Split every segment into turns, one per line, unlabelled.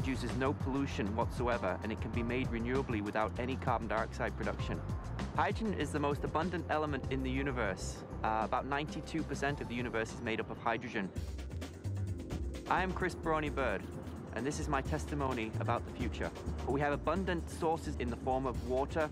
produces no pollution whatsoever, and it can be made renewably without any carbon dioxide production. Hydrogen is the most abundant element in the universe. About 92% of the universe is made up of hydrogen. I am Chris Baroni-Bird, and this is my testimony about the future. We have abundant sources in the form of water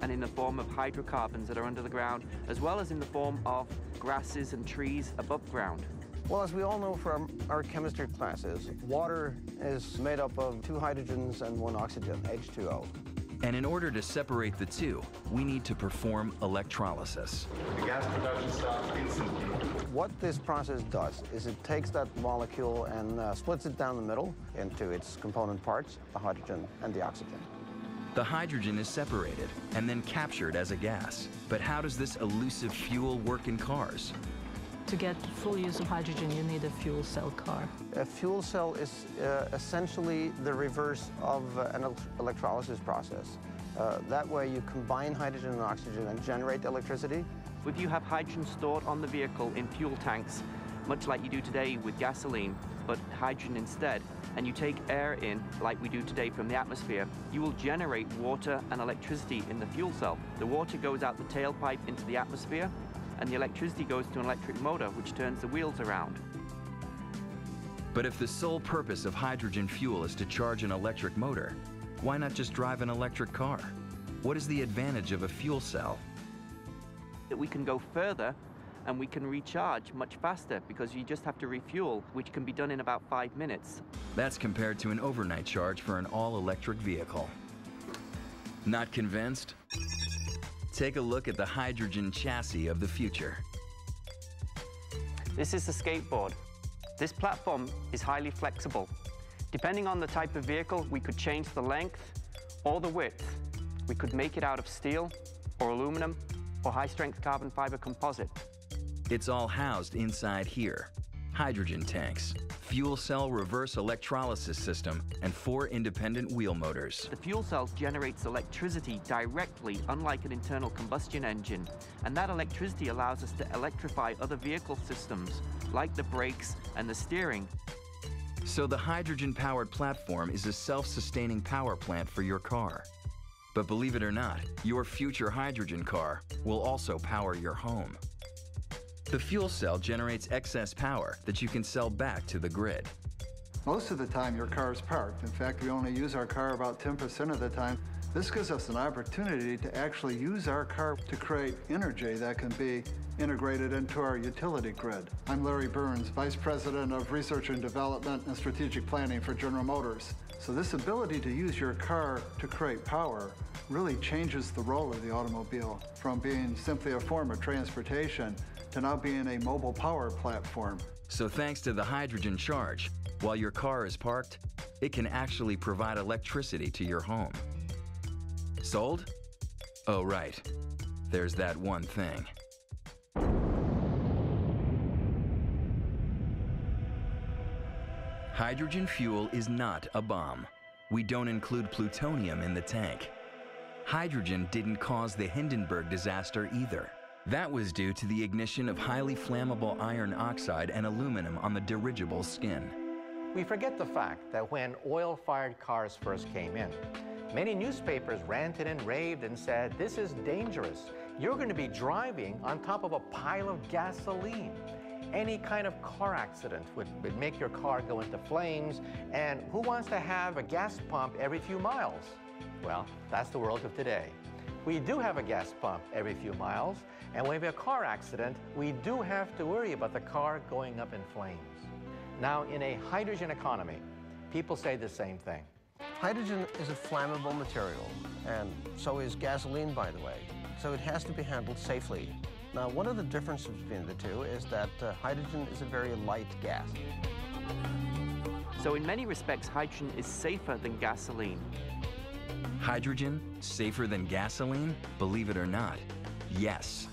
and in the form of hydrocarbons that are under the ground, as well as in the form of grasses and trees above ground.
Well, as we all know from our chemistry classes, water is made up of 2 hydrogens and 1 oxygen, H2O.
And in order to separate the two, we need to perform electrolysis.
The gas production stops instantly.
What this process does is it takes that molecule and splits it down the middle into its component parts, the hydrogen and the oxygen.
The hydrogen is separated and then captured as a gas. But how does this elusive fuel work in cars?
To get full use of hydrogen, you need a fuel cell car.
A fuel cell is essentially the reverse of an electrolysis process. That way you combine hydrogen and oxygen and generate electricity.
If you have hydrogen stored on the vehicle in fuel tanks, much like you do today with gasoline, but hydrogen instead, and you take air in, like we do today from the atmosphere, you will generate water and electricity in the fuel cell. The water goes out the tailpipe into the atmosphere, and the electricity goes to an electric motor, which turns the wheels around.
But if the sole purpose of hydrogen fuel is to charge an electric motor, why not just drive an electric car? What is the advantage of a fuel cell?
That we can go further and we can recharge much faster because you just have to refuel, which can be done in about 5 minutes.
That's compared to an overnight charge for an all-electric vehicle. Not convinced? Take a look at the hydrogen chassis of the future.
This is the skateboard. This platform is highly flexible. Depending on the type of vehicle, we could change the length or the width. We could make it out of steel or aluminum or high-strength carbon fiber composite.
It's all housed inside here. Hydrogen tanks, fuel cell reverse electrolysis system, and 4 independent wheel motors.
The fuel cell generates electricity directly, unlike an internal combustion engine. And that electricity allows us to electrify other vehicle systems, like the brakes and the steering.
So the hydrogen-powered platform is a self-sustaining power plant for your car. But believe it or not, your future hydrogen car will also power your home. The fuel cell generates excess power that you can sell back to the grid.
Most of the time, your car is parked. In fact, we only use our car about 10% of the time. This gives us an opportunity to actually use our car to create energy that can be integrated into our utility grid. I'm Larry Burns, Vice President of Research and Development and Strategic Planning for General Motors. So this ability to use your car to create power really changes the role of the automobile from being simply a form of transportation to now being a mobile power platform.
So thanks to the hydrogen charge, while your car is parked, it can actually provide electricity to your home. Sold? Oh, right. There's that one thing. Hydrogen fuel is not a bomb. We don't include plutonium in the tank. Hydrogen didn't cause the Hindenburg disaster either. That was due to the ignition of highly flammable iron oxide and aluminum on the dirigible's skin.
We forget the fact that when oil-fired cars first came in, many newspapers ranted and raved and said, "This is dangerous. You're going to be driving on top of a pile of gasoline. Any kind of car accident would make your car go into flames, and who wants to have a gas pump every few miles?" Well, that's the world of today. We do have a gas pump every few miles, and when we have a car accident, we do have to worry about the car going up in flames. Now, in a hydrogen economy, people say the same thing.
Hydrogen is a flammable material, and so is gasoline, by the way. So it has to be handled safely. Now, one of the differences between the two is that hydrogen is a very light gas.
So in many respects, hydrogen is safer than gasoline.
Hydrogen safer than gasoline? Believe it or not, yes.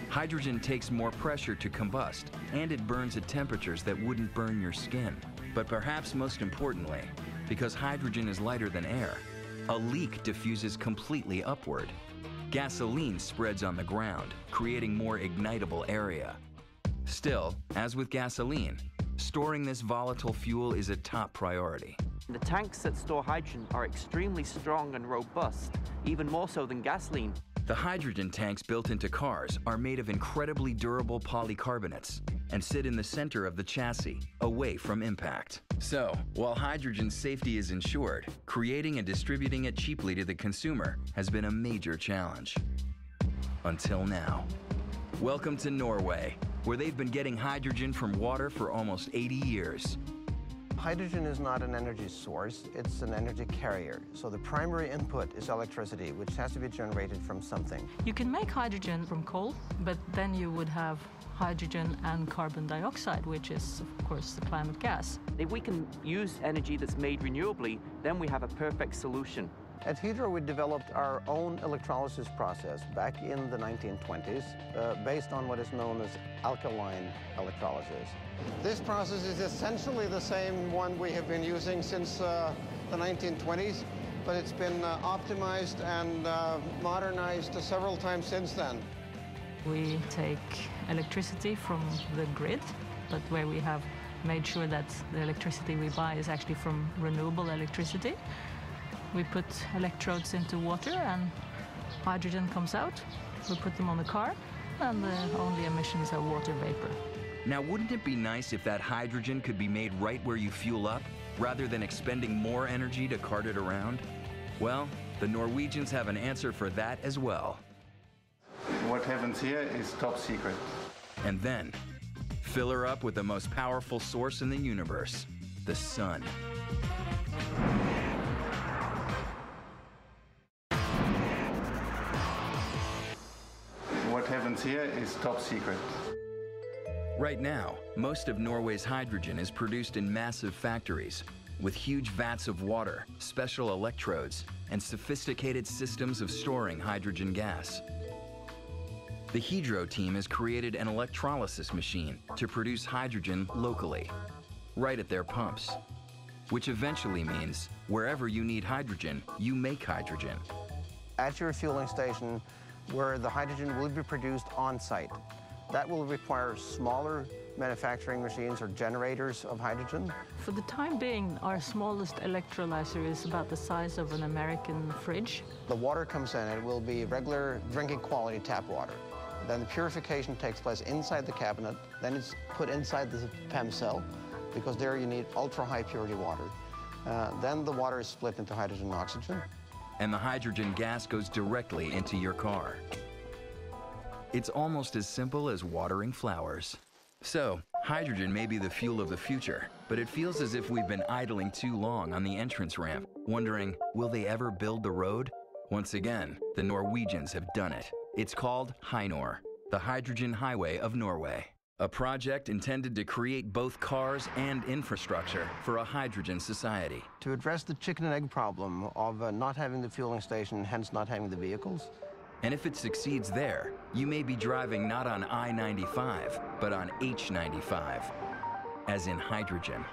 Hydrogen takes more pressure to combust, and it burns at temperatures that wouldn't burn your skin. But perhaps most importantly, because hydrogen is lighter than air, a leak diffuses completely upward. Gasoline spreads on the ground, creating more ignitable area. Still, as with gasoline, storing this volatile fuel is a top priority.
The tanks that store hydrogen are extremely strong and robust, even more so than gasoline.
The hydrogen tanks built into cars are made of incredibly durable polycarbonates and sit in the center of the chassis, away from impact. So, while hydrogen safety is ensured, creating and distributing it cheaply to the consumer has been a major challenge. Until now. Welcome to Norway, where they've been getting hydrogen from water for almost 80 years.
Hydrogen is not an energy source, it's an energy carrier. So the primary input is electricity, which has to be generated from something.
You can make hydrogen from coal, but then you would have hydrogen and carbon dioxide, which is, of course, the climate gas.
If we can use energy that's made renewably, then we have a perfect solution.
At Hydro, we developed our own electrolysis process back in the 1920s, based on what is known as alkaline electrolysis. This process is essentially the same one we have been using since the 1920s, but it's been optimized and modernized several times since then.
We take electricity from the grid, but where we have made sure that the electricity we buy is actually from renewable electricity. We put electrodes into water and hydrogen comes out. We put them on the car and the only emissions are water vapor.
Now, wouldn't it be nice if that hydrogen could be made right where you fuel up, rather than expending more energy to cart it around? Well, the Norwegians have an answer for that as well.
What happens here is top secret.
And then, fill her up with the most powerful source in the universe, the sun.
What happens here is top secret.
Right now, most of Norway's hydrogen is produced in massive factories, with huge vats of water, special electrodes, and sophisticated systems of storing hydrogen gas. The Hydro team has created an electrolysis machine to produce hydrogen locally, right at their pumps, which eventually means wherever you need hydrogen, you make hydrogen.
At your fueling station, where the hydrogen will be produced on-site, that will require smaller manufacturing machines or generators of hydrogen.
For the time being, our smallest electrolyzer is about the size of an American fridge.
The water comes in, it will be regular drinking quality tap water. Then the purification takes place inside the cabinet, then it's put inside the PEM cell, because there you need ultra-high purity water. Then the water is split into hydrogen and oxygen.
And the hydrogen gas goes directly into your car. It's almost as simple as watering flowers. So, hydrogen may be the fuel of the future, but it feels as if we've been idling too long on the entrance ramp, wondering, will they ever build the road? Once again, the Norwegians have done it. It's called Hynor, the Hydrogen Highway of Norway. A project intended to create both cars and infrastructure for a hydrogen society.
To address the chicken and egg problem of not having the fueling station, hence not having the vehicles.
And if it succeeds there, you may be driving not on I-95, but on H-95, as in hydrogen.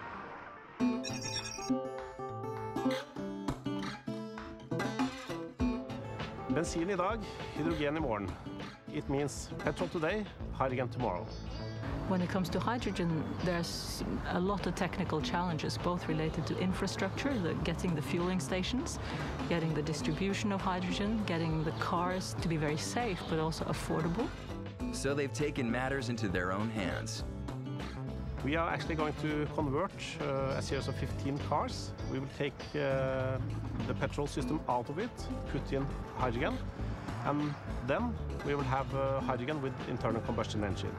Bensin I dag, hydrogen I morgen. It means petrol today, hydrogen tomorrow.
When it comes to hydrogen, there's a lot of technical challenges, both related to infrastructure, getting the fueling stations, getting the distribution of hydrogen, getting the cars to be very safe, but also affordable.
So they've taken matters into their own hands.
We are actually going to convert a series of 15 cars. We will take the petrol system out of it, put in hydrogen, and then we will have hydrogen with internal combustion engine.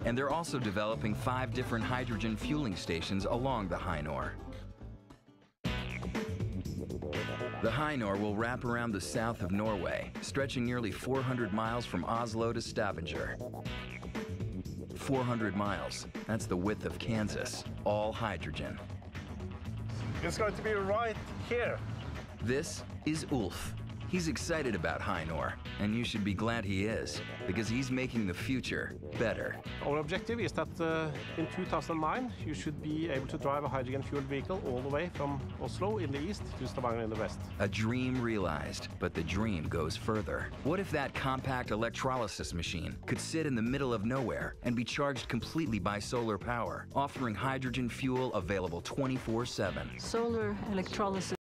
And they're also developing 5 different hydrogen fueling stations along the Hynor. The Hynor will wrap around the south of Norway, stretching nearly 400 miles from Oslo to Stavanger. 400 miles, that's the width of Kansas, all hydrogen.
It's going to be right here.
This is Ulf. He's excited about Hynor, and you should be glad he is, because he's making the future better.
Our objective is that in 2009 you should be able to drive a hydrogen-fueled vehicle all the way from Oslo in the east to Stavanger in the west.
A dream realized, but the dream goes further. What if that compact electrolysis machine could sit in the middle of nowhere and be charged completely by solar power, offering hydrogen fuel available 24/7?
Solar electrolysis